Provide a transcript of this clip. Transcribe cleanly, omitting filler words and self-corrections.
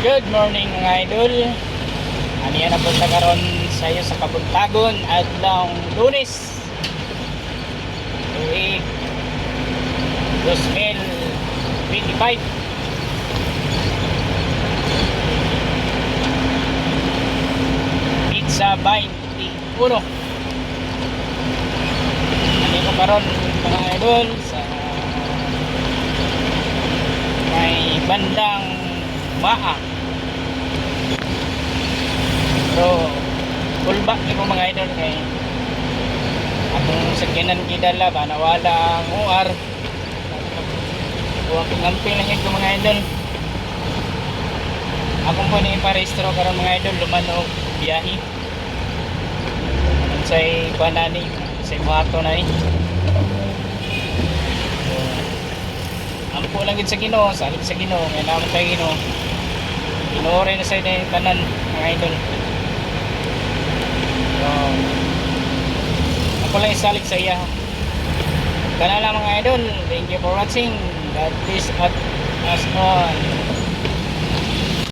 Good morning mga idol. Ano yan ang punta karon sa iyo sa Kabuntagon at lang Lunes. Tuig 2025. Pizza 21. Ano ko karon mga idol sa may bandang Maa. Pero pullback ni ko mga idol kay akong sakyanan gidala ba nawala ang UR. Huwag ngampil lang ito mga idol. Akong po na iparehistro karon mga idol lumanog biyahe. Say banani, say mato na ni. Ampo lang gid sa Ginoo, salig sa Ginoo, may naman tayo Ginoo. Inuore na sa yung kanan mga idol. So, ako lang isalig sa iya. Kana lang mga idol. Thank you for watching. God bless us all.